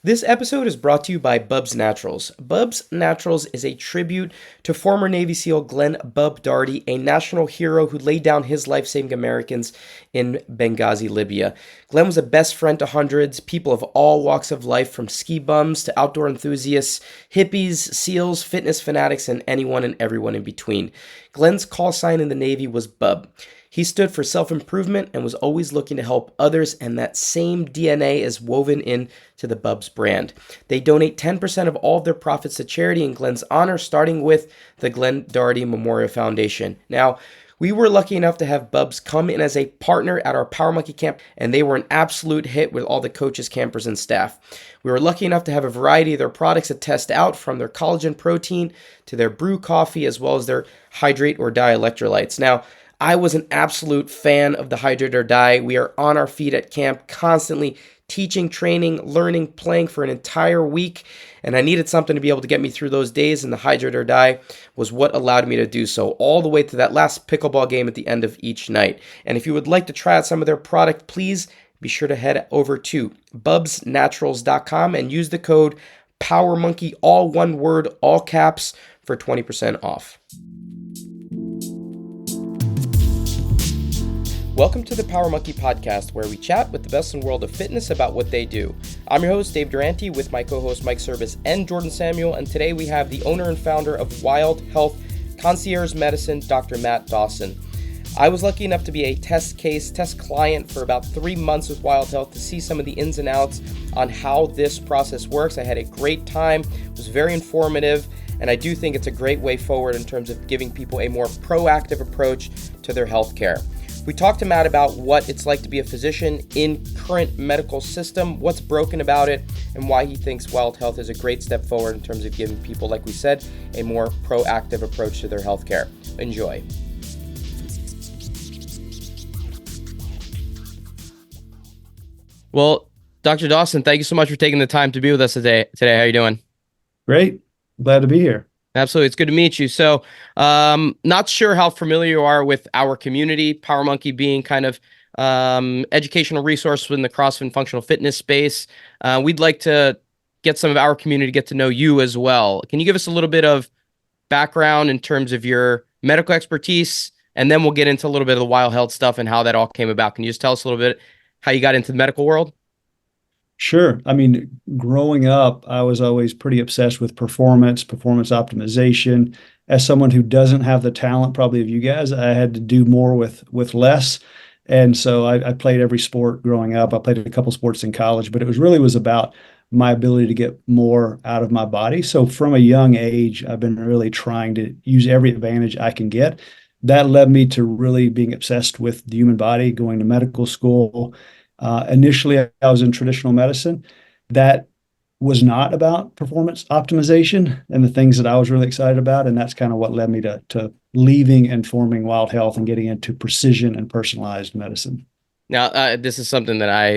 This episode is brought to you by Bubs Naturals. Bubs Naturals is a tribute to former Navy SEAL Glenn Bub Darty, a national hero who laid down his life saving Americans in Benghazi, Libya. Glenn was a best friend to hundreds, people of all walks of life, from ski bums to outdoor enthusiasts, hippies, SEALs, fitness fanatics, and anyone and everyone in between. Glenn's call sign in the Navy was Bub. He stood for self-improvement and was always looking to help others, and that same DNA is woven into the Bubs brand. They donate 10% of all of their profits to charity in Glenn's honor, starting with the Glenn Darty Memorial Foundation. Now, we were lucky enough to have Bubs come in as a partner at our Power Monkey camp, and they were an absolute hit with all the coaches, campers, and staff. We were lucky enough to have a variety of their products to test out, from their collagen protein to their brew coffee, as well as their Hydrate or Die electrolytes. Now, I was an absolute fan of the Hydrate or Die. We are on our feet at camp, constantly teaching, training, learning, playing for an entire week, and I needed something to be able to get me through those days, and the Hydrate or Die was what allowed me to do so, all the way to that last pickleball game at the end of each night. And if you would like to try out some of their product, please be sure to head over to bubsnaturals.com and use the code POWERMONKEY, all one word, all caps, for 20% off. Welcome to the Power Monkey Podcast, where we chat with the best in the world of fitness about what they do. I'm your host, Dave Durante, with my co-host Mike Service and Jordan Samuel, and today we have the owner and founder of Wild Health Concierge Medicine, Dr. Matt Dawson. I was lucky enough to be a test client for about 3 months with Wild Health to see some of the ins and outs on how this process works. I had a great time, it was very informative, and I do think it's a great way forward in terms of giving people a more proactive approach to their health care. We talked to Matt about what it's like to be a physician in current medical system, what's broken about it, and why he thinks Wild Health is a great step forward in terms of giving people, like we said, a more proactive approach to their health care. Enjoy. Well, Dr. Dawson, thank you so much for taking the time to be with us today. How are you doing? Great. Glad to be here. Absolutely. It's good to meet you. So, not sure how familiar you are with our community, Power Monkey being kind of educational resource within the CrossFit and functional fitness space. We'd like to get some of our community to get to know you as well. Can you give us a little bit of background in terms of your medical expertise? And then we'll get into a little bit of the Wild Health stuff and how that all came about. Can you just tell us a little bit how you got into the medical world? Sure. I mean, growing up, I was always pretty obsessed with performance optimization. As someone who doesn't have the talent probably of you guys, I had to do more with less. And so I played every sport growing up. I played a couple sports in college, but it was about my ability to get more out of my body. So from a young age, I've been really trying to use every advantage I can get. That led me to really being obsessed with the human body, going to medical school. Initially, I was in traditional medicine. That was not about performance optimization and the things that I was really excited about. And that's kind of what led me to leaving and forming Wild Health and getting into precision and personalized medicine. Now, this is something that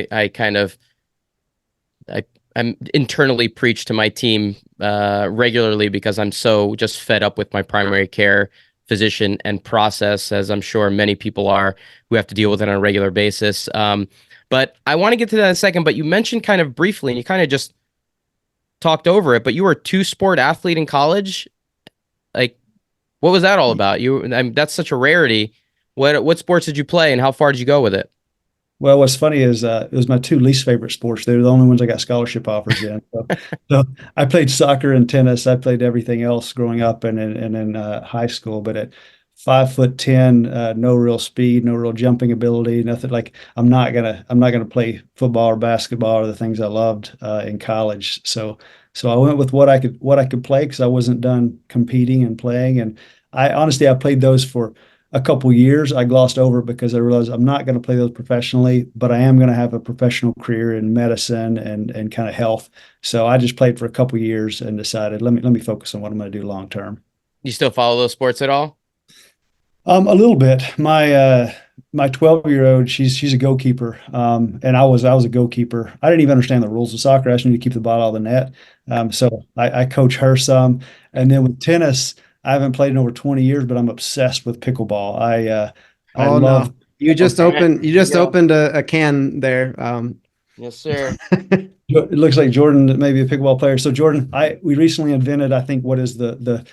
I'm internally preach to my team regularly, because I'm so just fed up with my primary care physician and process, as I'm sure many people are who have to deal with it on a regular basis. But I want to get to that in a second, but you mentioned kind of briefly, and you kind of just talked over it, but you were a two-sport athlete in college. Like, what was that all about? That's such a rarity. What sports did you play, and how far did you go with it? Well, what's funny is it was my two least favorite sports. They were the only ones I got scholarship offers in. So I played soccer and tennis. I played everything else growing up and in high school. But at 5'10", no real speed, no real jumping ability, nothing. Like I'm not gonna play football or basketball or the things I loved in college. So I went with what I could play, because I wasn't done competing and playing. And I played those for a couple years. I glossed over it because I realized I'm not going to play those professionally, but I am going to have a professional career in medicine and kind of health. So I just played for a couple years and decided, let me focus on what I'm going to do long term. You still follow those sports at all? A little bit. My 12-year-old, she's a goalkeeper. And I was a goalkeeper. I didn't even understand the rules of soccer. I just need to keep the ball out of the net. So I coach her some. And then with tennis, I haven't played in over 20 years, but I'm obsessed with pickleball. I Oh love. no. You just Okay. opened you just opened a can there. Yes, sir. It looks like Jordan may be a pickleball player. So Jordan, we recently invented, I think, what is the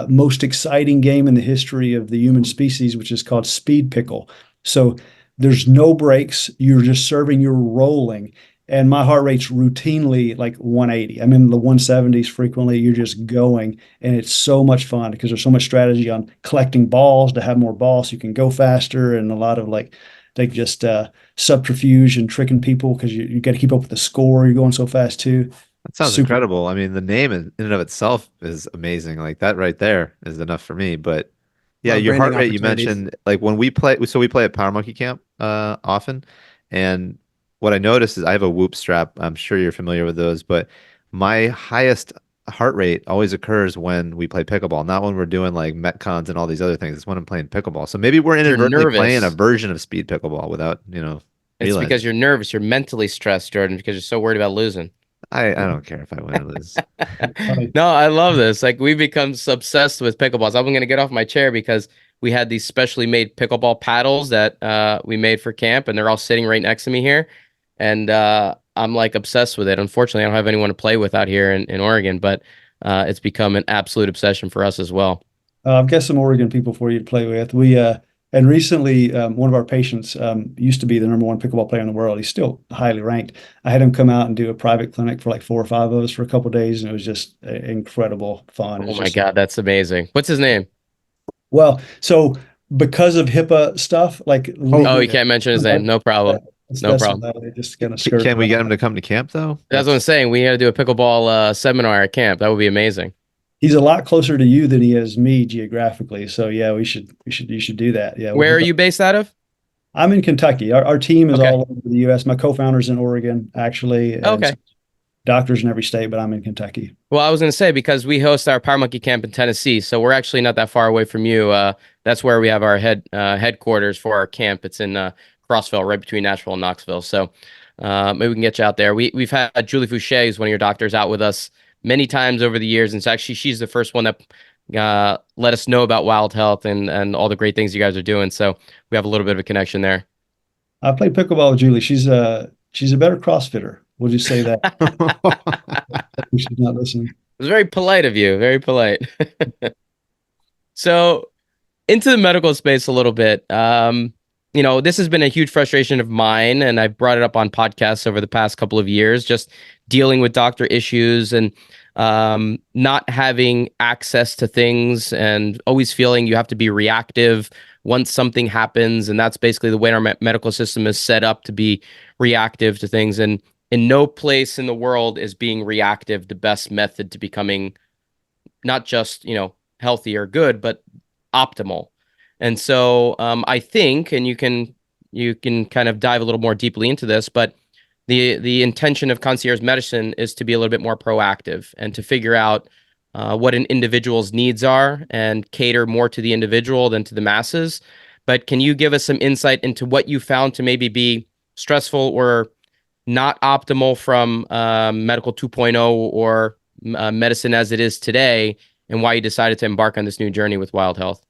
most exciting game in the history of the human species, which is called speed pickle. So there's no breaks. You're just serving, you're rolling. And my heart rate's routinely like 180. I'm in the 170s frequently. You're just going, and it's so much fun because there's so much strategy on collecting balls to have more balls so you can go faster, and a lot of like just subterfuge and tricking people because you got to keep up with the score. You're going so fast too. That sounds Super. incredible. I mean, the name in and of itself is amazing. Like that right there is enough for me. But A yeah, lot of your branding heart rate you opportunities. mentioned, like when we play, so we play at Power Monkey Camp often, and what I noticed is I have a Whoop strap. I'm sure you're familiar with those, but my highest heart rate always occurs when we play pickleball, not when we're doing like Metcons and all these other things. It's when I'm playing pickleball. So maybe we're You're inadvertently playing a nervous. version of speed pickleball without, It's because realizing. you're nervous. You're mentally stressed, Jordan, because you're so worried about losing. I don't care if I win or lose. No, I love this. Like we've become obsessed with pickleballs. I'm gonna get off my chair because we had these specially made pickleball paddles that we made for camp, and they're all sitting right next to me here. And I'm like obsessed with it. Unfortunately, I don't have anyone to play with out here in Oregon, but it's become an absolute obsession for us as well. I've got some Oregon people for you to play with. We and recently one of our patients used to be the number one pickleball player in the world. He's still highly ranked. I had him come out and do a private clinic for like 4 or 5 of us for a couple of days, and it was just incredible fun. It Oh was my just God, that's amazing. What's his name? well, so because of HIPAA stuff, like Oh, you legal, can't mention his name. No problem. No that's problem. why they just kind of skirt Can we get around. him to come to camp though? That's what I'm That's saying. We got to do a pickleball seminar at camp. That would be amazing. He's a lot closer to you than he is me geographically. So yeah, you should do that. Yeah, we'll Where are hook up. you based out of? I'm in Kentucky. Our team is Okay. all over the US. My co-founder's in Oregon, actually, and Okay. some doctors in every state, but I'm in Kentucky. Well, I was going to say because we host our Power Monkey Camp in Tennessee, so we're actually not that far away from you. That's where we have our headquarters for our camp. It's in Crossville, right between Nashville and Knoxville. So maybe we can get you out there. We've had Julie Fouché, who's one of your doctors, out with us many times over the years, and it's actually she's the first one that let us know about Wild Health and all the great things you guys are doing. So we have a little bit of a connection there. I played pickleball with Julie. She's a better CrossFitter. We'll just say that. She's not listening. It was very polite of you, very polite. So into the medical space a little bit. This has been a huge frustration of mine, and I've brought it up on podcasts over the past couple of years, just dealing with doctor issues and not having access to things and always feeling you have to be reactive once something happens. And that's basically the way our medical system is set up to be reactive to things. And in no place in the world is being reactive the best method to becoming not just, healthy or good, but optimal. And so I think, and you can kind of dive a little more deeply into this, but the intention of concierge medicine is to be a little bit more proactive and to figure out what an individual's needs are and cater more to the individual than to the masses. But can you give us some insight into what you found to maybe be stressful or not optimal from medical 2.0 or medicine as it is today, and why you decided to embark on this new journey with Wild Health?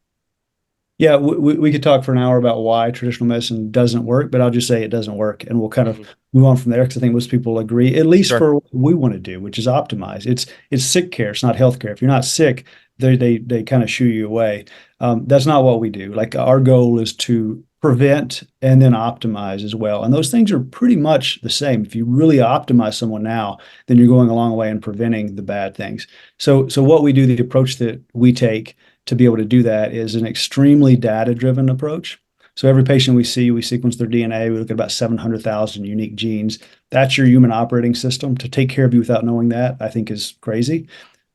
Yeah, we could talk for an hour about why traditional medicine doesn't work, but I'll just say it doesn't work, and we'll kind of Mhm. move on from there because I think most people agree, at least Sure. for what we want to do, which is optimize. It's sick care, it's not health care. If you're not sick, they kind of shoo you away. That's not what we do. Like our goal is to prevent and then optimize as well, and those things are pretty much the same. If you really optimize someone now, then you're going a long way in preventing the bad things. So what we do, the approach that we take to be able to do that is an extremely data-driven approach. So every patient we see, we sequence their DNA. We look at about 700,000 unique genes. That's your human operating system. To take care of you without knowing that, I think is crazy.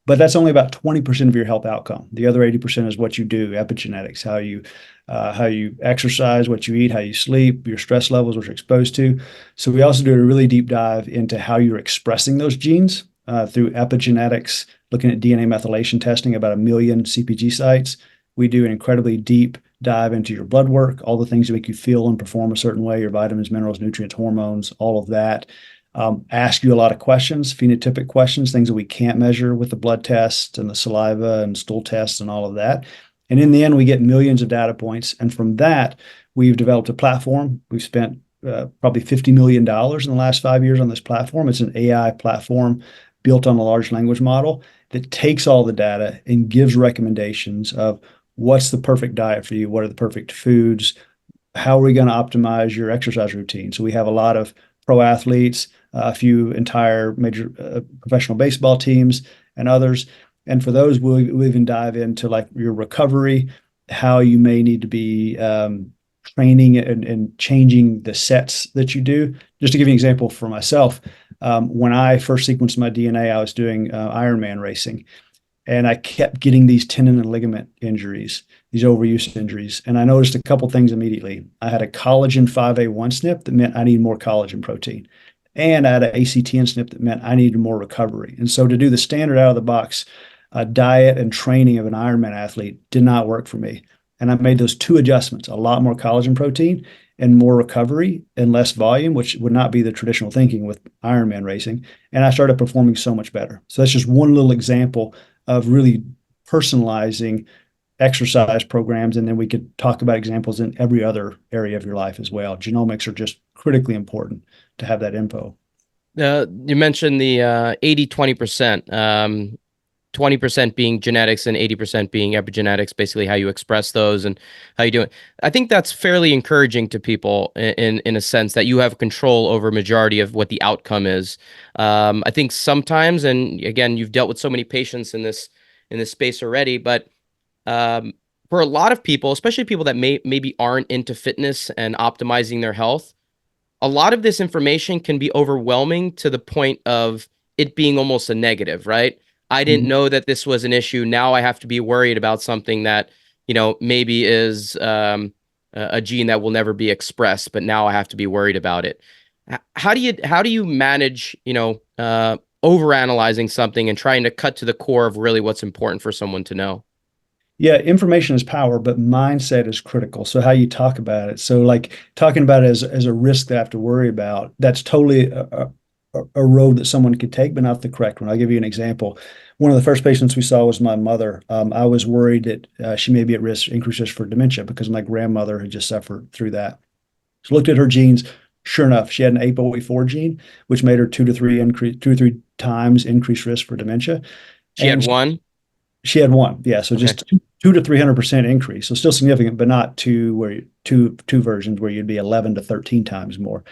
But that's only about 20% of your health outcome. The other 80% is what you do, epigenetics, how you exercise, what you eat, how you sleep, your stress levels, what you're exposed to. So we also do a really deep dive into how you're expressing those genes through epigenetics, looking at DNA methylation testing, about 1 million CPG sites. We do an incredibly deep dive into your blood work, all the things that make you feel and perform a certain way, your vitamins, minerals, nutrients, hormones, all of that. Ask you a lot of questions, phenotypic questions, things that we can't measure with the blood test and the saliva and stool tests and all of that. And in the end, we get millions of data points. And from that, we've developed a platform. We've spent probably $50 million in the last 5 years on this platform. It's an AI platform built on a large language model that takes all the data and gives recommendations of what's the perfect diet for you, what are the perfect foods, how are we going to optimize your exercise routine. So we have a lot of pro athletes, a few entire major professional baseball teams and others. And for those, we'll even dive into like your recovery, how you may need to be training and changing the sets that you do. Just to give you an example for myself, when I first sequenced my DNA, I was doing Ironman racing, and I kept getting these tendon and ligament injuries, these overuse injuries. And I noticed a couple things immediately. I had a collagen 5A1 SNP that meant I need more collagen protein. And I had an ACTN SNP that meant I needed more recovery. And so to do the standard out of the box diet and training of an Ironman athlete did not work for me. And I made those two adjustments, a lot more collagen protein and more recovery and less volume, which would not be the traditional thinking with Ironman racing. And I started performing so much better. So that's just one little example of really personalizing exercise programs. And then we could talk about examples in every other area of your life as well. Genomics are just critically important to have that info. You mentioned the 80-20%, 20% being genetics and 80% being epigenetics, basically how you express those and how you do it. I think that's fairly encouraging to people in a sense that you have control over majority of what the outcome is. I think sometimes, and again, you've dealt with so many patients in this space already, but for a lot of people, especially people that maybe aren't into fitness and optimizing their health, a lot of this information can be overwhelming to the point of it being almost a negative, right? I didn't know that this was an issue. Now I have to be worried about something that, maybe is a gene that will never be expressed, but now I have to be worried about it. How do you manage, overanalyzing something and trying to cut to the core of really what's important for someone to know? Yeah, information is power, but mindset is critical. So how you talk about it. So like talking about it as a risk that I have to worry about, that's totally a road that someone could take, but not the correct one. I'll give you an example. One of the first patients we saw was my mother. I was worried that she may be at risk, increased risk for dementia because my grandmother had just suffered through that. So looked at her genes. Sure enough, she had an ApoE4 gene, which made her 2 to 3 times increased risk for dementia. She had one? She had one. Yeah. So just 2 to 300% increase. So still significant, but not two versions where you'd be 11 to 13 times more.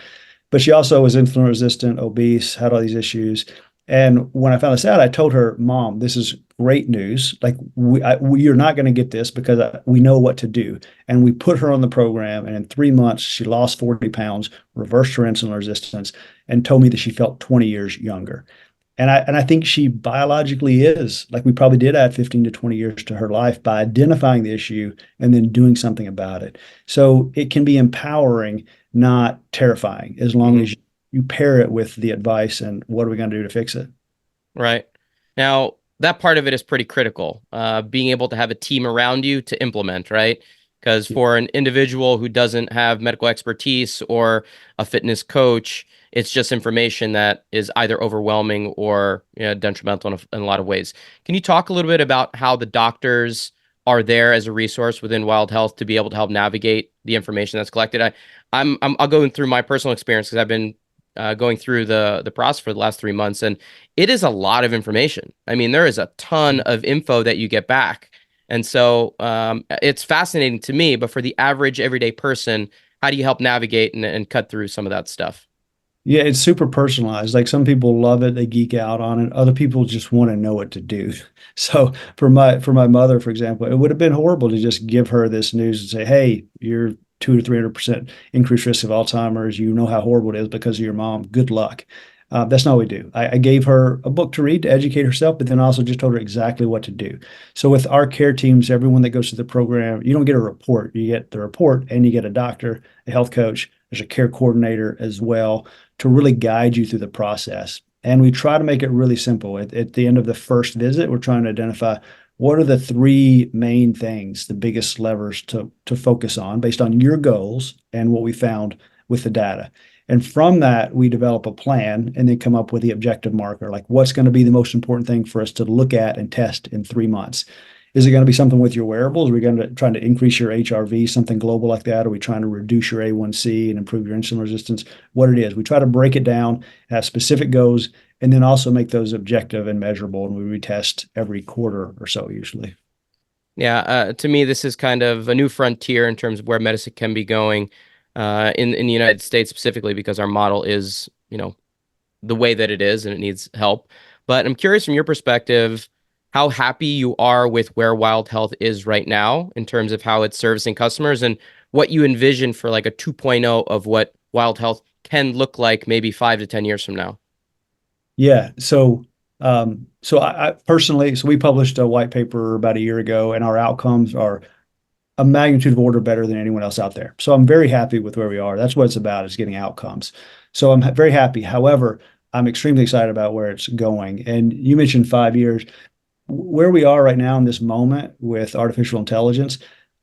But she also was insulin resistant, obese, had all these issues. And when I found this out, I told her, Mom, this is great news. Like, you're not going to get this because we know what to do. And we put her on the program. And in 3 months, she lost 40 pounds, reversed her insulin resistance, and told me that she felt 20 years younger. And I think she biologically is, like, we probably did add 15 to 20 years to her life by identifying the issue and then doing something about it. So it can be empowering, not terrifying, as long as you pair it with the advice and what are we going to do to fix it. Right. Now, that part of it is pretty critical, being able to have a team around you to implement, right? Because for an individual who doesn't have medical expertise or a fitness coach, it's just information that is either overwhelming or detrimental in a lot of ways. Can you talk a little bit about how the doctors are there as a resource within Wild Health to be able to help navigate the information that's collected? I'll go through my personal experience because I've been going through the process for the last 3 months, and it is a lot of information. I mean, there is a ton of info that you get back. And so it's fascinating to me, but for the average everyday person, how do you help navigate and cut through some of that stuff? Yeah, it's super personalized. Like, some people love it, they geek out on it. Other people just want to know what to do. So for my mother, for example, it would have been horrible to just give her this news and say, hey, you're 2 to 300% increased risk of Alzheimer's. You know how horrible it is because of your mom. Good luck. That's not what we do. I gave her a book to read to educate herself, but then also just told her exactly what to do. So with our care teams, everyone that goes to the program, you don't get a report. You get the report and you get a doctor, a health coach, there's a care coordinator as well to really guide you through the process. And we try to make it really simple. At the end of the first visit, we're trying to identify what are the 3 main things, the biggest levers to focus on based on your goals and what we found with the data. And from that, we develop a plan and then come up with the objective marker, like what's going to be the most important thing for us to look at and test in 3 months. Is it going to be something with your wearables? Are we going to trying to increase your HRV, something global like that? Are we trying to reduce your A1C and improve your insulin resistance? What it is, we try to break it down, have specific goals, and then also make those objective and measurable. And we retest every quarter or so usually. Yeah, to me, this is kind of a new frontier in terms of where medicine can be going in the United States specifically, because our model is, the way that it is and it needs help. But I'm curious from your perspective, how happy you are with where Wild Health is right now in terms of how it's servicing customers and what you envision for like a 2.0 of what Wild Health can look like maybe 5 to 10 years from now. Yeah. So I personally, so we published a white paper about a year ago, and our outcomes are a magnitude of order better than anyone else out there. So I'm very happy with where we are. That's what it's about, is getting outcomes. So I'm very happy. However, I'm extremely excited about where it's going. And you mentioned 5 years. Where we are right now in this moment with artificial intelligence,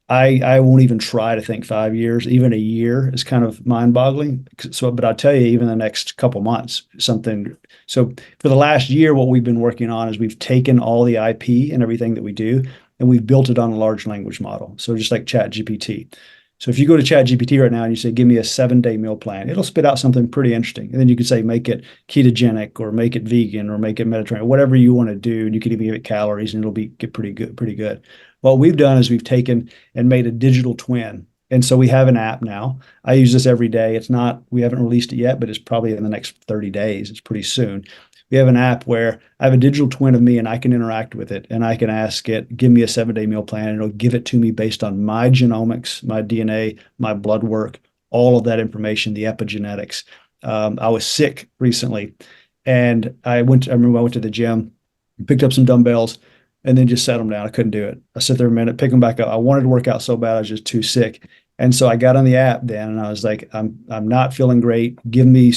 I won't even try to think 5 years. Even a year is kind of mind-boggling. So, but I'll tell you, even the next couple months, something. So for the last year, what we've been working on is we've taken all the IP and everything that we do, and we've built it on a large language model. So just like Chat GPT. So if you go to Chat GPT right now and you say, give me a 7-day meal plan, it'll spit out something pretty interesting. And then you could say, make it ketogenic or make it vegan or make it Mediterranean, whatever you want to do. And you could even give it calories and it'll get pretty good, pretty good. What we've done is we've taken and made a digital twin. And so we have an app now. I use this every day. It's not, we haven't released it yet, but it's probably in the next 30 days. It's pretty soon. We have an app where I have a digital twin of me and I can interact with it, and I can ask it, give me a 7-day meal plan, and it'll give it to me based on my genomics, my DNA, my blood work, all of that information, the epigenetics. I was sick recently, and I remember I went to the gym, picked up some dumbbells, and then just set them down. I couldn't do it. I sit there a minute, pick them back up. I wanted to work out so bad, I was just too sick. And so I got on the app then, and I was like, I'm not feeling great. Give me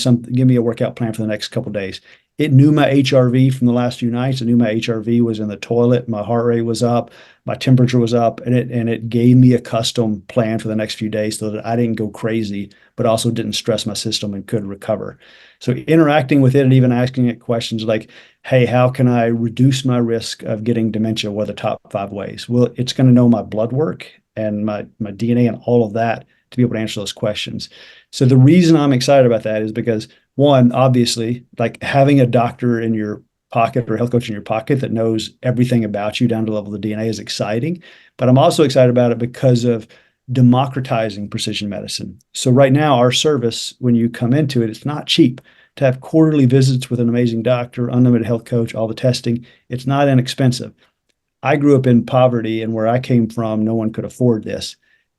a workout plan for the next couple of days. It knew my HRV from the last few nights. It knew my HRV was in the toilet. My heart rate was up. My temperature was up. And it gave me a custom plan for the next few days so that I didn't go crazy, but also didn't stress my system and could recover. So interacting with it and even asking it questions like, hey, how can I reduce my risk of getting dementia? What are the top 5 ways? Well, it's going to know my blood work and my DNA and all of that to be able to answer those questions. So the reason I'm excited about that is because, one, obviously, like having a doctor in your pocket or a health coach in your pocket that knows everything about you down to the level of the DNA is exciting. But I'm also excited about it because of democratizing precision medicine. So right now, our service, when you come into it, it's not cheap. To have quarterly visits with an amazing doctor, unlimited health coach, all the testing, it's not inexpensive. I grew up in poverty, and where I came from, no one could afford this.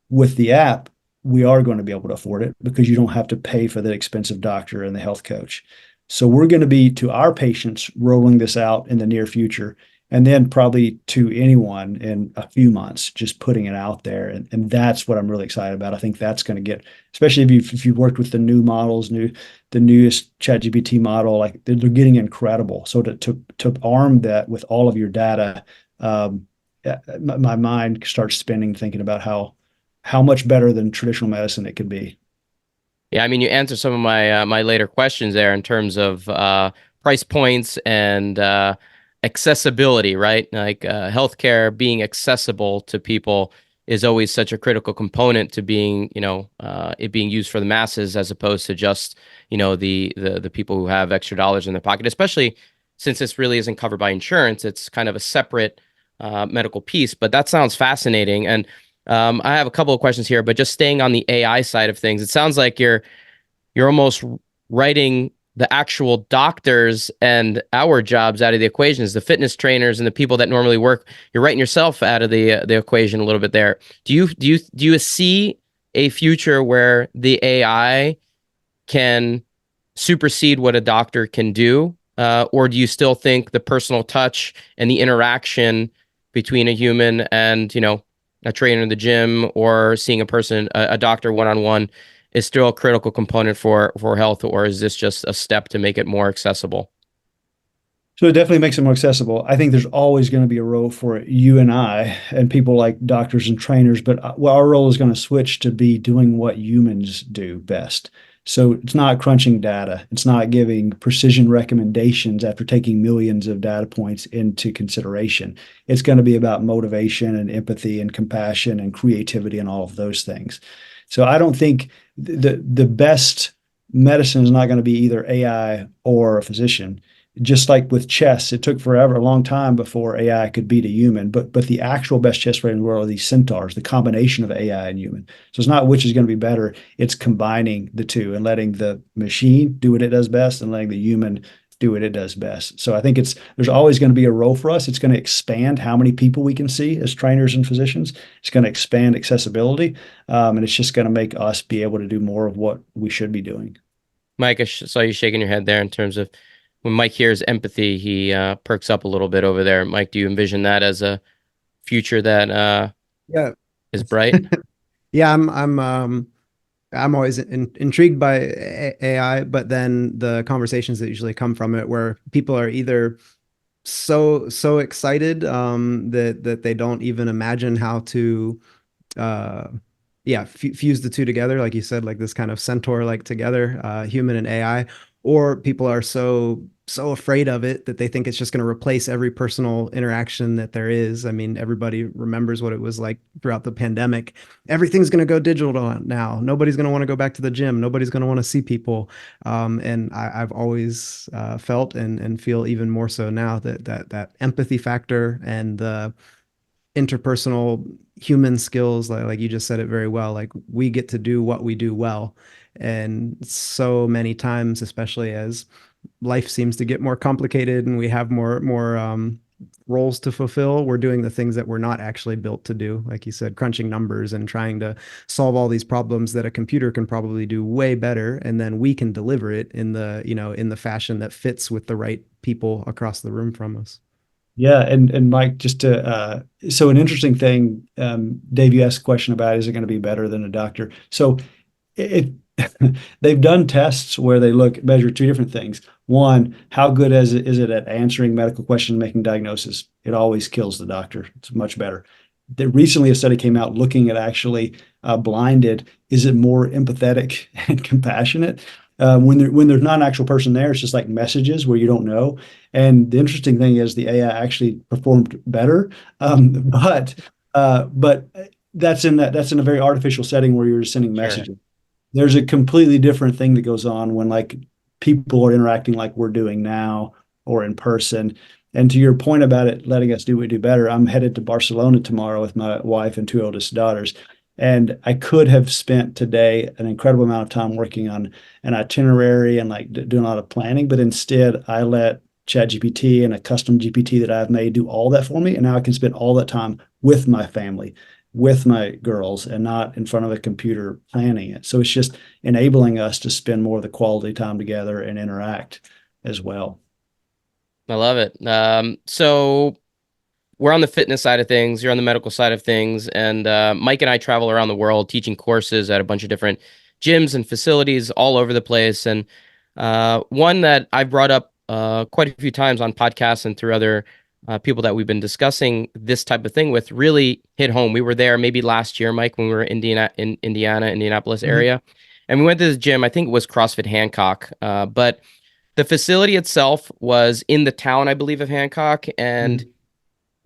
With the app, we are going to be able to afford it because you don't have to pay for the expensive doctor and the health coach. So we're going to be, to our patients, rolling this out in the near future, and then probably to anyone in a few months, just putting it out there. And that's what I'm really excited about. I think that's going to get, especially if you've worked with the new models, the newest ChatGPT model, like they're getting incredible. So to arm that with all of your data, my mind starts spinning thinking about how much better than traditional medicine it could be. Yeah, I mean, you answered some of my later questions there in terms of price points and accessibility, right? Like healthcare being accessible to people is always such a critical component to being, it being used for the masses as opposed to just, the people who have extra dollars in their pocket, especially since this really isn't covered by insurance. It's kind of a separate medical piece, but that sounds fascinating. And I have a couple of questions here, but just staying on the AI side of things, it sounds like you're almost writing the actual doctors and our jobs out of the equations, the fitness trainers and the people that normally work. You're writing yourself out of the equation a little bit there. Do you see a future where the AI can supersede what a doctor can do, or do you still think the personal touch and the interaction between a human and a trainer in the gym or seeing a doctor one-on-one is still a critical component for health, or is this just a step to make it more accessible? So it definitely makes it more accessible. I think there's always going to be a role for you and I and people like doctors and trainers, but our role is going to switch to be doing what humans do best. So it's not crunching data. It's not giving precision recommendations after taking millions of data points into consideration. It's going to be about motivation and empathy and compassion and creativity and all of those things. So I don't think the best medicine is not going to be either AI or a physician. Just like with chess, it took forever, a long time before AI could beat a human. But the actual best chess player in the world are these centaurs, the combination of AI and human. So it's not which is going to be better. It's combining the two and letting the machine do what it does best and letting the human do what it does best. So I think there's always going to be a role for us. It's going to expand how many people we can see as trainers and physicians. It's going to expand accessibility, and it's just going to make us be able to do more of what we should be doing. Mike, I saw you shaking your head there in terms of when Mike hears empathy, he perks up a little bit over there. Mike, do you envision that as a future that Yeah. is bright? Yeah, I'm always intrigued by AI, but then the conversations that usually come from it, where people are either so excited that they don't even imagine how to fuse the two together, like you said, like this kind of centaur like together, human and AI, or people are so afraid of it that they think it's just going to replace every personal interaction that there is. I mean, everybody remembers what it was like throughout the pandemic. Everything's going to go digital now. Nobody's going to want to go back to the gym. Nobody's going to want to see people. And I've always felt and feel even more so now that empathy factor and the interpersonal human skills, like you just said it very well, like we get to do what we do well. And so many times, especially as life seems to get more complicated and we have more roles to fulfill, we're doing the things that we're not actually built to do, like you said, crunching numbers and trying to solve all these problems that a computer can probably do way better, and then we can deliver it in the fashion that fits with the right people across the room from us. Yeah, and Mike, just to so an interesting thing, Dave, you asked a question about is it going to be better than a doctor? So it they've done tests where they measure two different things. One, how good is it at answering medical questions, making diagnosis? It always kills the doctor. It's much better. Recently, a study came out looking at actually blinded. Is it more empathetic and compassionate? When there's not an actual person there, it's just like messages where you don't know. And the interesting thing is the AI actually performed better, but that's in a very artificial setting where you're just sending messages. Sure. There's a completely different thing that goes on when like people are interacting like we're doing now or in person. And to your point about it, letting us do what we do better, I'm headed to Barcelona tomorrow with my wife and two oldest daughters. And I could have spent today an incredible amount of time working on an itinerary and like doing a lot of planning, but instead I let ChatGPT and a custom GPT that I've made do all that for me. And now I can spend all that time with my family, with my girls, and not in front of a computer planning it. So it's just enabling us to spend more of the quality time together and interact as well. I love it. So we're on the fitness side of things. You're on the medical side of things. And Mike and I travel around the world teaching courses at a bunch of different gyms and facilities all over the place. And one that I've brought up quite a few times on podcasts and through other people that we've been discussing this type of thing with really hit home. We were there maybe last year, Mike, when we were in Indianapolis area. And we went to this gym. I think it was CrossFit Hancock. But the facility itself was in the town, I believe, of Hancock. And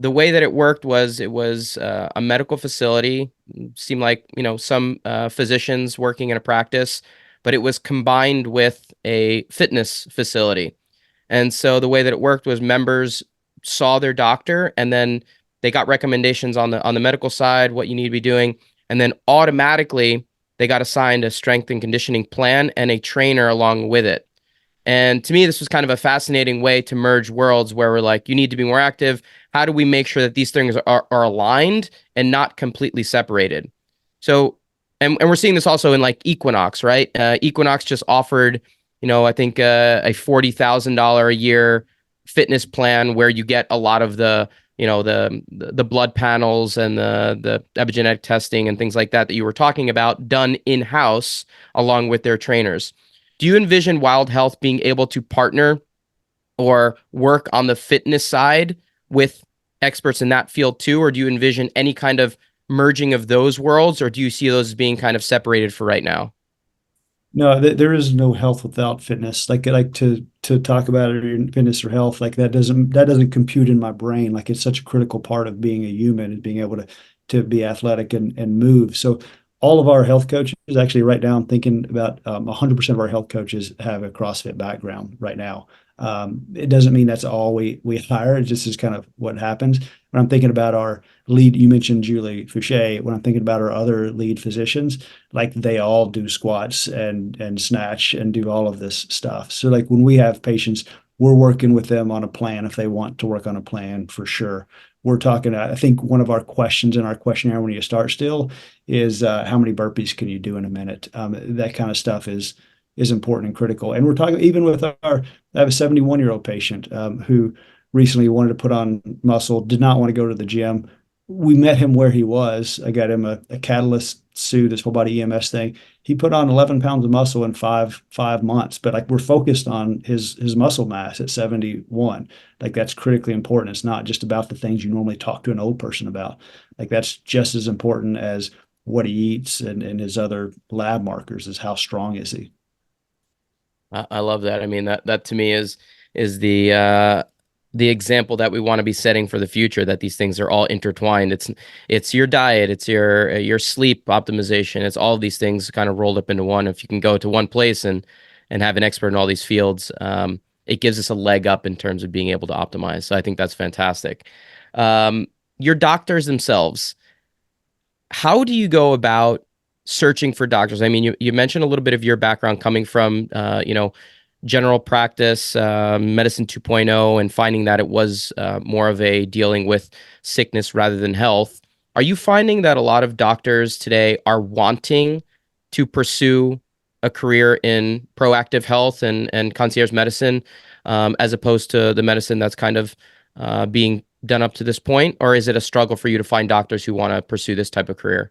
the way that it worked was it was a medical facility. Seemed like, some physicians working in a practice, but it was combined with a fitness facility. And so the way that it worked was members saw their doctor, and then they got recommendations on the medical side, what you need to be doing, and then automatically they got assigned a strength and conditioning plan and a trainer along with it. And to me, this was kind of a fascinating way to merge worlds where we're like, you need to be more active. How do we make sure that these things are aligned and not completely separated? So, and we're seeing this also in like Equinox, right? Equinox just offered, I think a $40,000 a year fitness plan where you get a lot of the blood panels and the epigenetic testing and things like that you were talking about done in-house along with their trainers. Do you envision Wild Health being able to partner or work on the fitness side with experts in that field too? Or do you envision any kind of merging of those worlds, or do you see those as being kind of separated for right now? No, there is no health without fitness. Like to talk about it in fitness or health, like that doesn't compute in my brain. Like it's such a critical part of being a human is being able to be athletic and move. So all of our health coaches actually right now, I'm thinking about 100% of our health coaches have a CrossFit background right now. It doesn't mean that's all we hire. It just is kind of what happens. When I'm thinking about our lead, you mentioned Julie Fouché. When I'm thinking about our other lead physicians, like they all do squats and snatch and do all of this stuff. So like when we have patients, we're working with them on a plan if they want to work on a plan for sure. We're talking, I think one of our questions in our questionnaire when you start still is how many burpees can you do in a minute? That kind of stuff is important and critical. And we're talking even with I have a 71-year-old patient who recently wanted to put on muscle, did not want to go to the gym. We met him where he was. I got him a Catalyst suit, this whole body EMS thing. He put on 11 pounds of muscle in five months. But like we're focused on his muscle mass at 71. Like that's critically important. It's not just about the things you normally talk to an old person about. Like that's just as important as what he eats and his other lab markers is how strong is he. I love that. I mean, that to me is the example that we want to be setting for the future, that these things are all intertwined. It's your diet, it's your sleep optimization, it's all of these things kind of rolled up into one. If you can go to one place and have an expert in all these fields, it gives us a leg up in terms of being able to optimize. So I think that's fantastic. Your doctors themselves, how do you go about searching for doctors? I mean, you mentioned a little bit of your background coming from, general practice, medicine 2.0, and finding that it was more of a dealing with sickness rather than health. Are you finding that a lot of doctors today are wanting to pursue a career in proactive health and concierge medicine, as opposed to the medicine that's kind of being done up to this point? Or is it a struggle for you to find doctors who want to pursue this type of career?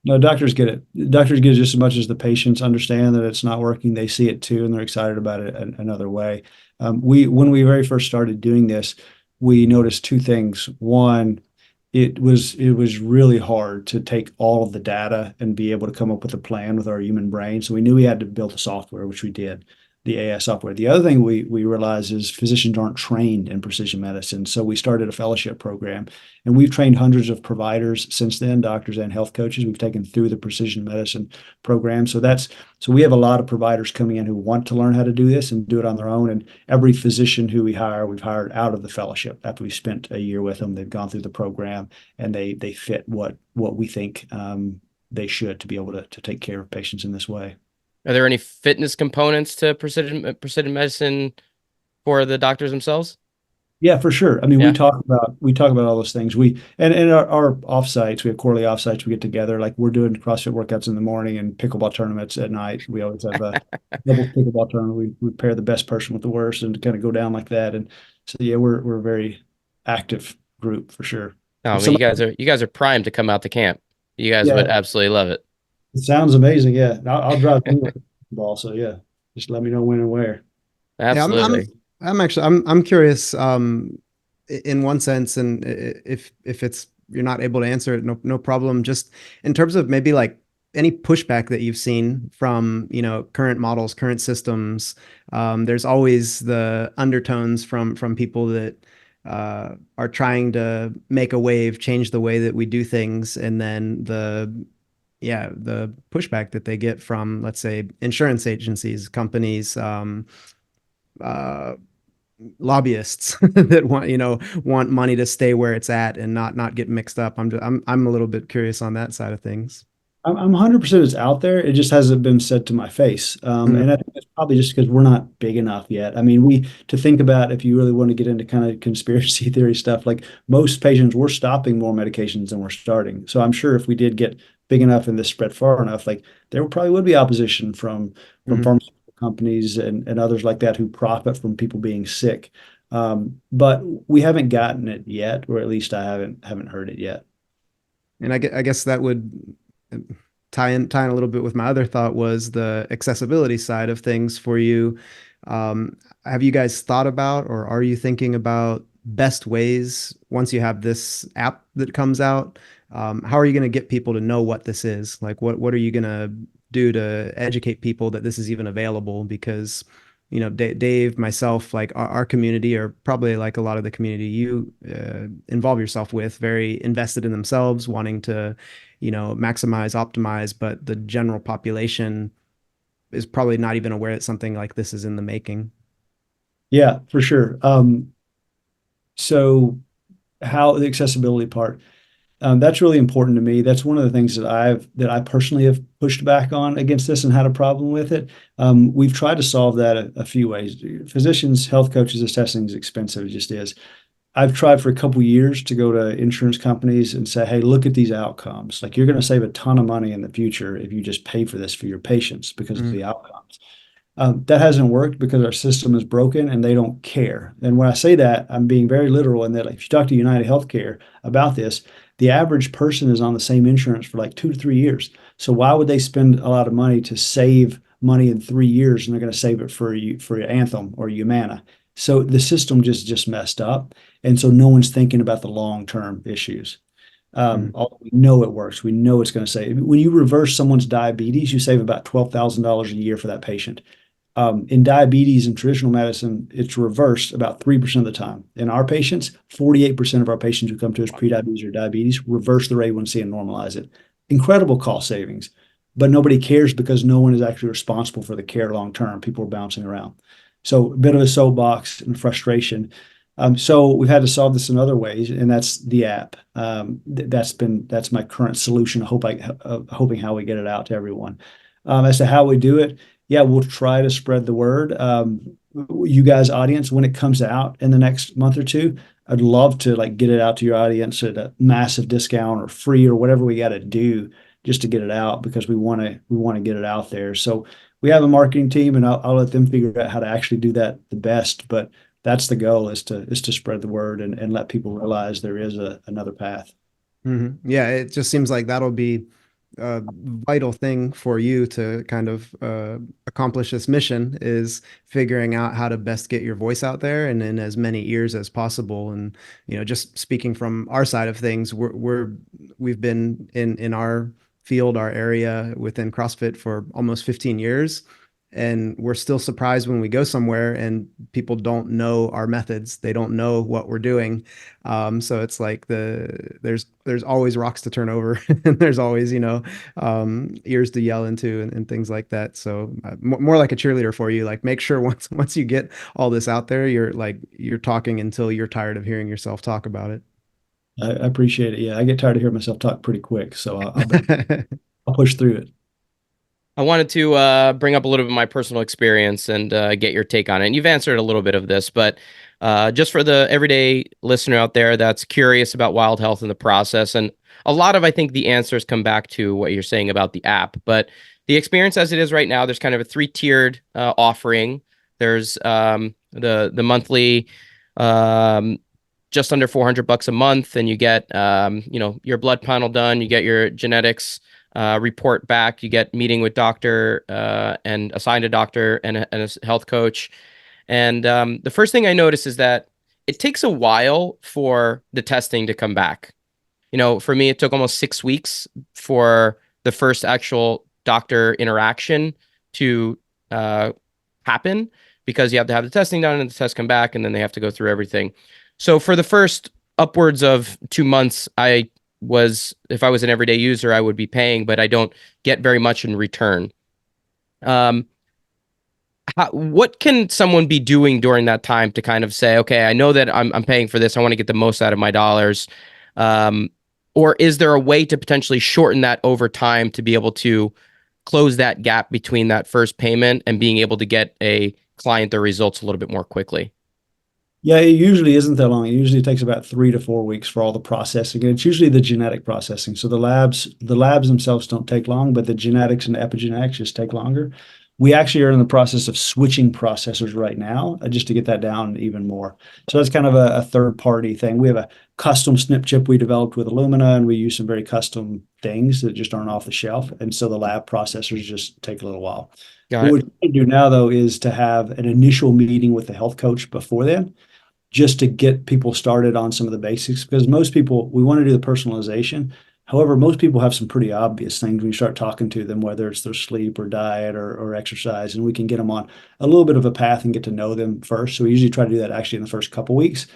No, doctors get it. Doctors get it just as much as the patients understand that it's not working. They see it too, and they're excited about it another way. When we very first started doing this, we noticed two things. One, it was really hard to take all of the data and be able to come up with a plan with our human brain. So we knew we had to build the software, which we did, the AI software. The other thing we realized is physicians aren't trained in precision medicine. So we started a fellowship program, and we've trained hundreds of providers since then, doctors and health coaches. We've taken through the precision medicine program. So we have a lot of providers coming in who want to learn how to do this and do it on their own. And every physician who we hire, we've hired out of the fellowship after we spent a year with them. They've gone through the program and they fit what we think they should to be able to take care of patients in this way. Are there any fitness components to precision medicine for the doctors themselves? Yeah, for sure. I mean, we Yeah. talk about all those things. We and our offsites, we have quarterly offsites. We get together, like we're doing CrossFit workouts in the morning and pickleball tournaments at night. We always have a double pickleball tournament. We pair the best person with the worst and kind of go down like that. And so yeah, we're a very active group for sure. Oh, If I mean, somebody, you guys are primed to come out to camp. You guys would yeah, absolutely love it. it sounds amazing. Yeah, I'll drive anywhere with the ball. So yeah, just let me know when and where. Yeah, Absolutely. I'm actually I'm curious in one sense, and if it's you're not able to answer it, no problem. Just in terms of maybe like any pushback that you've seen from, current models, current systems. There's always the undertones from people that are trying to make a wave, change the way that we do things, and then the pushback that they get from, let's say, insurance agencies, companies, uh, lobbyists that want money to stay where it's at and not get mixed up. I'm a little bit curious on that side of things. I'm 100% it's out there. It just hasn't been said to my face. Mm, And I think that's probably just because we're not big enough yet. I mean, to think about if you really want to get into kind of conspiracy theory stuff, like most patients, we're stopping more medications than we're starting. So I'm sure if we did get big enough and this spread far enough, like there probably would be opposition from mhm. pharmaceutical companies and others like that who profit from people being sick. But we haven't gotten it yet, or at least I haven't heard it yet. And I guess that would tie in a little bit with my other thought was the accessibility side of things for you. Have you guys thought about, or are you thinking about best ways once you have this app that comes out? How are you going to get people to know what this is? Like, what are you going to do to educate people that this is even available? Because Dave, myself, like our community, or probably like a lot of the community you involve yourself with, very invested in themselves, wanting to, maximize, optimize, but the general population is probably not even aware that something like this is in the making. Yeah, for sure. So how the accessibility part, that's really important to me. That's one of the things that I personally have pushed back on against this and had a problem with it. We've tried to solve that a few ways. Physicians, health coaches, this testing is expensive. It just is. I've tried for a couple of years to go to insurance companies and say, hey, look at these outcomes. Like, you're going to save a ton of money in the future if you just pay for this for your patients because of the outcomes. That hasn't worked because our system is broken and they don't care. And when I say that, I'm being very literal in that, like, if you talk to United Healthcare about this, the average person is on the same insurance for like 2 to 3 years. So why would they spend a lot of money to save money in 3 years, and they're going to save it for you, for your Anthem or Humana? So the system just messed up, and so no one's thinking about the long-term issues. Although we know it works, we know it's going to save. When you reverse someone's diabetes, you save about $12,000 a year for that patient. In diabetes and traditional medicine, it's reversed about 3% of the time. In our patients, 48% of our patients who come to us pre-diabetes or diabetes reverse their A1C and normalize it. Incredible cost savings, but nobody cares because no one is actually responsible for the care long term. People are bouncing around. So a bit of a soapbox and frustration. So we've had to solve this in other ways, and that's the app. That's my current solution. Hoping how we get it out to everyone. As to how we do it, yeah, we'll try to spread the word. You guys, audience, when it comes out in the next month or two, I'd love to like get it out to your audience at a massive discount or free or whatever we got to do just to get it out, because we want to get it out there. So we have a marketing team, and I'll let them figure out how to actually do that the best. But that's the goal, is to spread the word and let people realize there is another path. Yeah, it just seems like that'll be a vital thing for you to kind of accomplish this mission, is figuring out how to best get your voice out there and in as many ears as possible. And just speaking from our side of things, we've been in our field, our area within CrossFit for almost 15 years. And we're still surprised when we go somewhere and people don't know our methods. They don't know what we're doing. So it's like there's always rocks to turn over, and there's always, ears to yell into and things like that. So more like a cheerleader for you. Like, make sure once you get all this out there, you're talking until you're tired of hearing yourself talk about it. I appreciate it. Yeah, I get tired of hearing myself talk pretty quick, so I'll push through it. I wanted to bring up a little bit of my personal experience and get your take on it. And you've answered a little bit of this, but just for the everyday listener out there that's curious about Wild Health and the process, and a lot of, I think, the answers come back to what you're saying about the app. But the experience as it is right now, there's kind of a 3-tiered offering. There's the monthly, just under $400 a month, and you get your blood panel done, you get your genetics report back, you get meeting with doctor and assigned a doctor and a health coach. And the first thing I noticed is that it takes a while for the testing to come back. For me, it took almost 6 weeks for the first actual doctor interaction to happen, because you have to have the testing done and the tests come back, and then they have to go through everything. So for the first upwards of 2 months, if I was an everyday user, I would be paying, but I don't get very much in return. What can someone be doing during that time to kind of say, okay, I know that I'm paying for this, I want to get the most out of my dollars? Or is there a way to potentially shorten that over time to be able to close that gap between that first payment and being able to get a client the results a little bit more quickly? Yeah, it usually isn't that long. It usually takes about 3 to 4 weeks for all the processing. And it's usually the genetic processing. So the labs themselves don't take long, but the genetics and epigenetics just take longer. We actually are in the process of switching processors right now, just to get that down even more. So that's kind of a third-party thing. We have a custom SNP chip we developed with Illumina, and we use some very custom things that just aren't off the shelf. And so the lab processors just take a little while. What we can do now, though, is to have an initial meeting with the health coach before then, just to get people started on some of the basics, because most people, we want to do the personalization, However, most people have some pretty obvious things when you start talking to them, whether it's their sleep or diet or exercise, and we can get them on a little bit of a path and get to know them first. So we usually try to do that actually in the first couple weeks,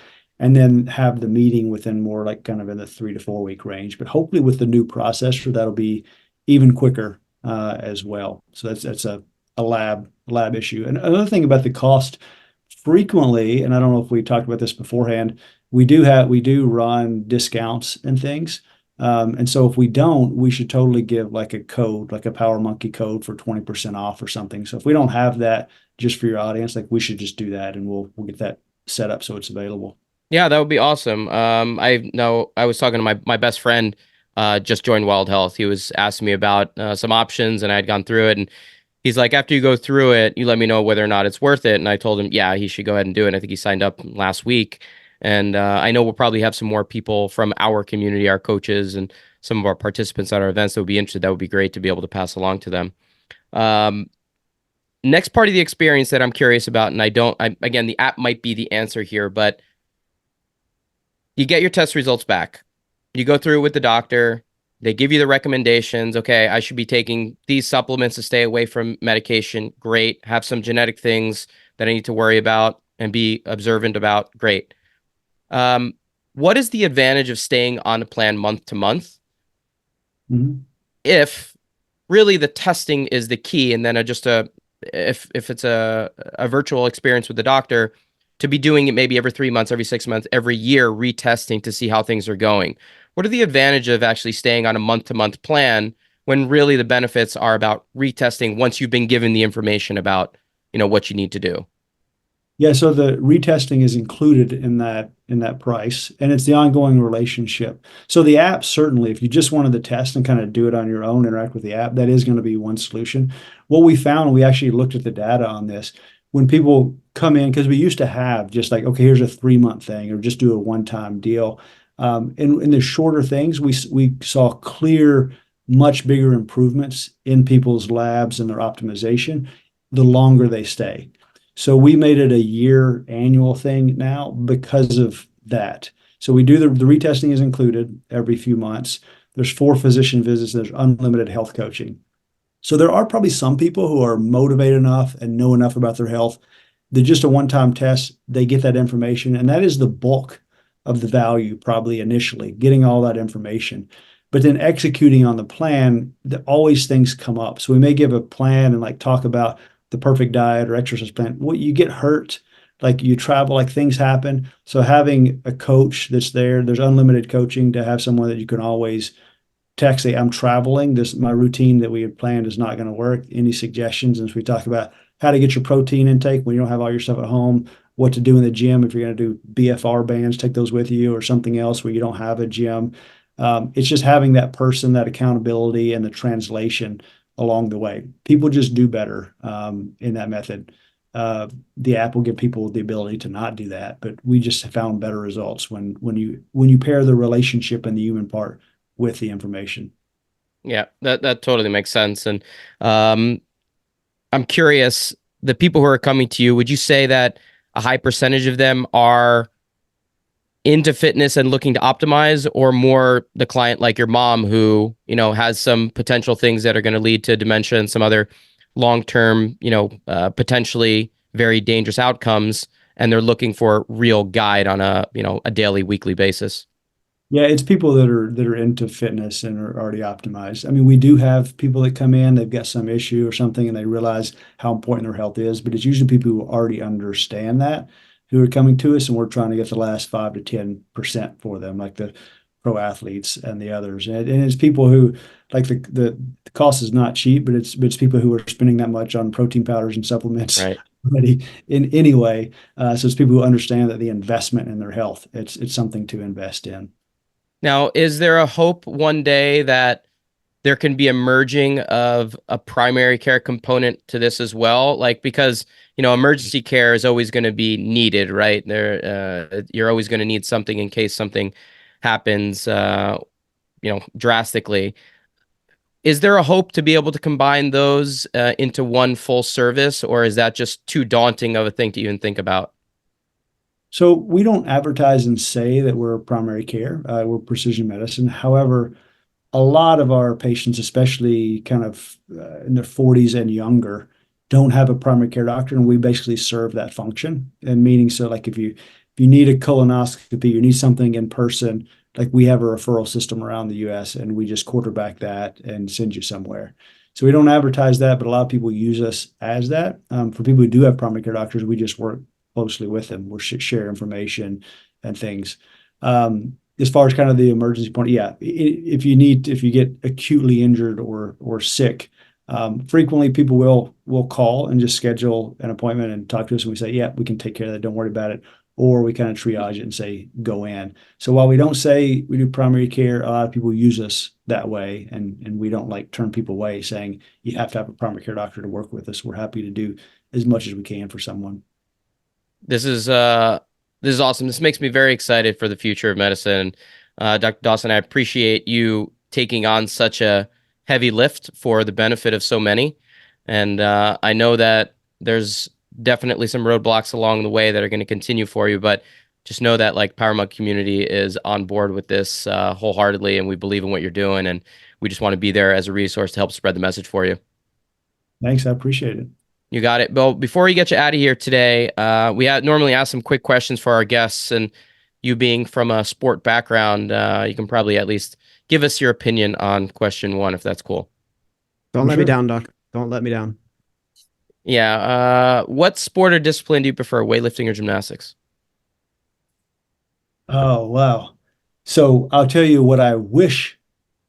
and then have the meeting within more like kind of in the 3 to 4 week range. But hopefully with the new processor, that'll be even quicker as well. So that's a lab issue. And another thing about the cost, frequently, and I don't know if we talked about this beforehand, we do run discounts and things. And so if we don't, we should totally give like a code, like a Power Monkey code for 20% off or something. So if we don't have that just for your audience, like we should just do that and we'll get that set up so it's available. Yeah, that would be awesome. I know I was talking to my best friend, just joined Wild Health. He was asking me about some options, and I had gone through it, and he's like, after you go through it, you let me know whether or not it's worth it. And I told him, yeah, he should go ahead and do it. I think he signed up last week, and I know we'll probably have some more people from our community, our coaches, and some of our participants at our events that would be interested. That would be great to be able to pass along to them. Um, Next part of the experience that I'm curious about, and again, the app might be the answer here, but you get your test results back. You go through it with the doctor. They give you the recommendations. Okay, I should be taking these supplements to stay away from medication. Great. Have some genetic things that I need to worry about and be observant about. Great. What is the advantage of staying on a plan month to month if really the testing is the key, and then if it's a virtual experience with the doctor, to be doing it maybe every 3 months, every 6 months, every year, retesting to see how things are going? What are the advantages of actually staying on a month-to-month plan when really the benefits are about retesting once you've been given the information about, what you need to do? Yeah, so the retesting is included in that price, and it's the ongoing relationship. So the app, certainly, if you just wanted to test and kind of do it on your own, interact with the app, that is going to be one solution. What we found, we actually looked at the data on this. When people come in, because we used to have just like, okay, here's a 3 month thing, or just do a one-time deal. In the shorter things, we saw clear, much bigger improvements in people's labs and their optimization the longer they stay. So we made it a year annual thing now because of that. So we do the retesting is included every few months. There's 4 physician visits. There's unlimited health coaching. So there are probably some people who are motivated enough and know enough about their health that just a one-time test, they get that information. And that is the bulk of the value probably initially, getting all that information. But then executing on the plan, always things come up. So we may give a plan and like talk about the perfect diet or exercise plan. Well, you get hurt, like you travel, like things happen. So having a coach that's there's unlimited coaching to have someone that you can always text, say, I'm traveling. My routine that we had planned is not going to work. Any suggestions? And so we talk about how to get your protein intake when you don't have all your stuff at home, what to do in the gym. If you're going to do BFR bands, take those with you, or something else where you don't have a gym. It's just having that person, that accountability, and the translation along the way. People just do better in that method. The app will give people the ability to not do that, but we just found better results when you pair the relationship and the human part with the information. Yeah, that totally makes sense. And I'm curious, the people who are coming to you, would you say that a high percentage of them are into fitness and looking to optimize, or more the client like your mom who, has some potential things that are going to lead to dementia and some other long-term, potentially very dangerous outcomes, and they're looking for real guide on a daily, weekly basis? Yeah, it's people that are into fitness and are already optimized. I mean, we do have people that come in, they've got some issue or something, and they realize how important their health is, but it's usually people who already understand that, who are coming to us, and we're trying to get the last 5 to 10% for them, like the pro athletes and the others. And it's people who, like, the cost is not cheap, but it's people who are spending that much on protein powders and supplements Right. already in any way. So it's people who understand that the investment in their health, it's something to invest in. Now, is there a hope one day that there can be a merging of a primary care component to this as well? Like, because, emergency care is always going to be needed, right? You're always going to need something in case something happens, drastically. Is there a hope to be able to combine those into one full service, or is that just too daunting of a thing to even think about? So we don't advertise and say that we're primary care. We're precision medicine. However, a lot of our patients, especially kind of in their 40s and younger, don't have a primary care doctor, and we basically serve that function. And meaning, so like if you need a colonoscopy, you need something in person, like we have a referral system around the U.S. and we just quarterback that and send you somewhere. So we don't advertise that, but a lot of people use us as that. For people who do have primary care doctors, we just work closely with them. We'll share information and things. As far as kind of the emergency point, yeah, if you get acutely injured or sick, frequently people will call and just schedule an appointment and talk to us, and we say, yeah, we can take care of that. Don't worry about it. Or we kind of triage it and say, go in. So while we don't say we do primary care, a lot of people use us that way, and we don't like turn people away saying you have to have a primary care doctor to work with us. We're happy to do as much as we can for someone. This is awesome. This makes me very excited for the future of medicine. Dr. Dawson, I appreciate you taking on such a heavy lift for the benefit of so many. And I know that there's definitely some roadblocks along the way that are going to continue for you, but just know that like Power Mug community is on board with this wholeheartedly, and we believe in what you're doing, and we just want to be there as a resource to help spread the message for you. Thanks, I appreciate it. You got it. Well, before we get you out of here today, we normally ask some quick questions for our guests, and you being from a sport background, you can probably at least give us your opinion on question one, if that's cool. Don't let me down, Doc. Don't let me down. Yeah. What sport or discipline do you prefer, weightlifting or gymnastics? Oh, wow. So I'll tell you what I wish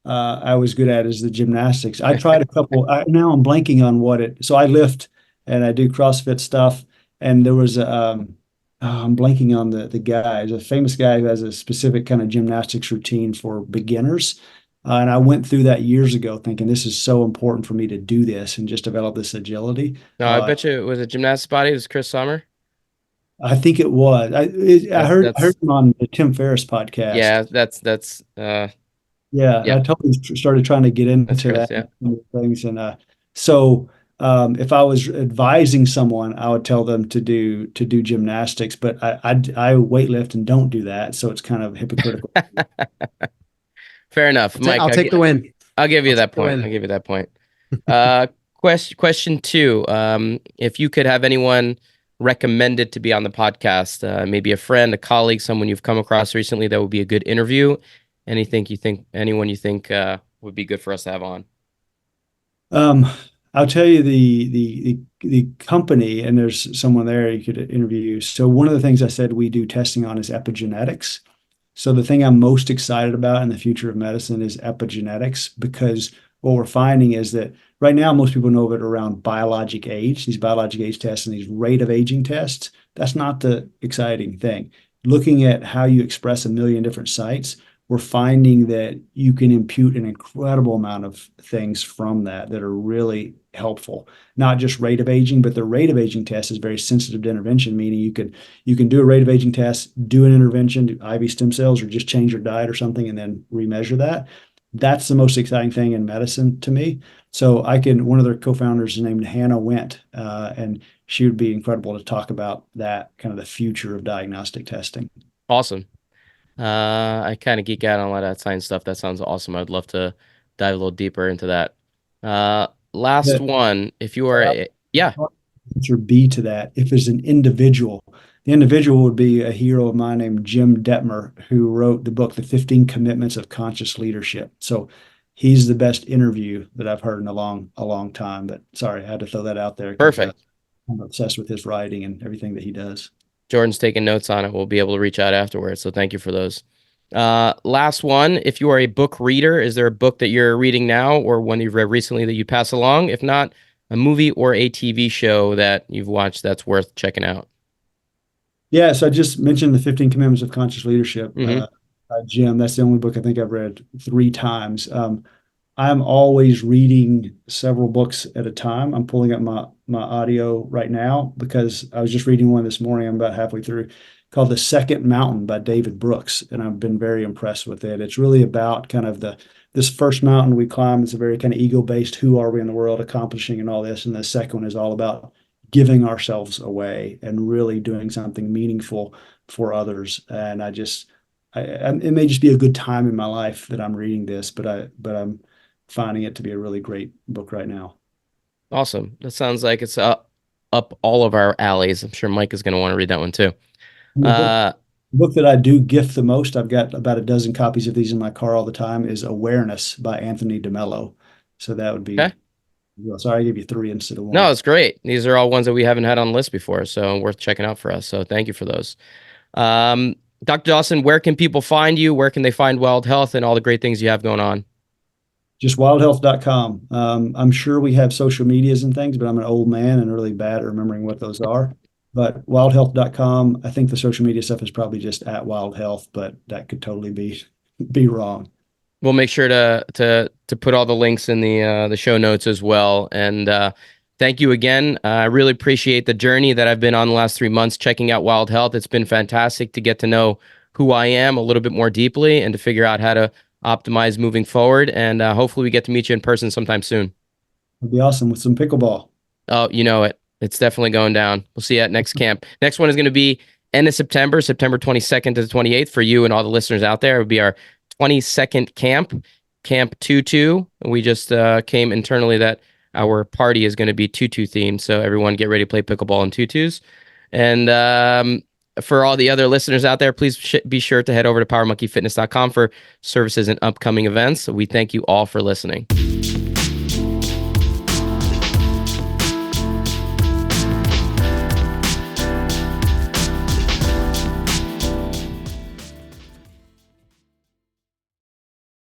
I was good at is the gymnastics. I tried a couple. Now I'm blanking on what it. So I lift and I do CrossFit stuff. And there was I'm blanking on the guy. He's a famous guy who has a specific kind of gymnastics routine for beginners. And I went through that years ago thinking this is so important for me to do this and just develop this agility. No, I bet you it was a gymnastics body. It was Chris Sommer. I think it was. I heard him on the Tim Ferriss podcast. Yeah, that's Yeah, yeah. I totally started trying to get into Chris, that things. And so if I was advising someone, I would tell them to do gymnastics, but I weightlift and don't do that, so it's kind of hypocritical. Fair enough, Mike. I'll take the win. I'll give you that point. I'll give you that point. Question two. If you could have anyone recommended to be on the podcast, maybe a friend, a colleague, someone you've come across recently that would be a good interview, anyone you think would be good for us to have on? I'll tell you the company, and there's someone there you could interview. So one of the things I said we do testing on is epigenetics. So the thing I'm most excited about in the future of medicine is epigenetics, because what we're finding is that right now most people know of it around biologic age, these biologic age tests and these rate of aging tests. That's not the exciting thing. Looking at how you express a million different sites, we're finding that you can impute an incredible amount of things from that are really helpful. Not just rate of aging, but the rate of aging test is very sensitive to intervention, meaning you can do a rate of aging test, do an intervention, do IV stem cells, or just change your diet or something, and then remeasure that. That's the most exciting thing in medicine to me. So one of their co-founders is named Hannah Wendt, and she would be incredible to talk about that, kind of the future of diagnostic testing. Awesome. I kind of geek out on a lot of that science stuff. That sounds awesome. I'd love to dive a little deeper into that. Last one, if you are, yeah. Answer B to that. If there's an individual, the individual would be a hero of mine named Jim Detmer, who wrote the book, The 15 Commitments of Conscious Leadership. So he's the best interview that I've heard in a long time. But sorry, I had to throw that out there. Perfect. I'm obsessed with his writing and everything that he does. Jordan's taking notes on it. We'll be able to reach out afterwards. So thank you for those. Last one, if you are a book reader, is there a book that you're reading now or one you've read recently that you pass along? If not, a movie or a TV show that you've watched that's worth checking out? Yeah, so I just mentioned the 15 Commandments of Conscious Leadership. Jim, that's the only book I think I've read 3 times. I'm always reading several books at a time. I'm pulling up my audio right now because I was just reading one this morning. I'm about halfway through, called The Second Mountain by David Brooks, and I've been very impressed with it. It's really about kind of this first mountain we climb. It's a very kind of ego-based, who are we in the world accomplishing and all this. And the second one is all about giving ourselves away and really doing something meaningful for others. And it may just be a good time in my life that I'm reading this, but I'm finding it to be a really great book right now. Awesome. That sounds like it's up all of our alleys. I'm sure Mike is going to want to read that one too. And Uh, the book that I do gift the most, I've got about a dozen copies of these in my car all the time, is Awareness by Anthony DeMello. So that would be, okay. well, sorry, I gave you three instead of No, one. it's great. These are all ones that we haven't had on the list before, so worth checking out for us. So thank you for those. Dr. Dawson, where can people find you? Where can they find Wild Health and all the great things you have going on? Just wildhealth.com. I'm sure we have social medias and things, but I'm an old man and really bad at remembering what those are. But wildhealth.com, I think the social media stuff is probably just at Wild Health, but that could totally be wrong. We'll make sure to put all the links in the show notes as well. And thank you again. I really appreciate the journey that I've been on the last 3 months checking out Wild Health. It's been fantastic to get to know who I am a little bit more deeply and to figure out how to optimize moving forward. And hopefully we get to meet you in person sometime soon. It'd be awesome with some pickleball. Oh, you know it. It's definitely going down. We'll see you at next camp. Next one is going to be end of September, September 22nd to the 28th for you and all the listeners out there. It would be our 22nd camp, Camp 22. We just came internally that our party is going to be tutu themed. So everyone get ready to play pickleball in tutus. And for all the other listeners out there, please be sure to head over to powermonkeyfitness.com for services and upcoming events. We thank you all for listening.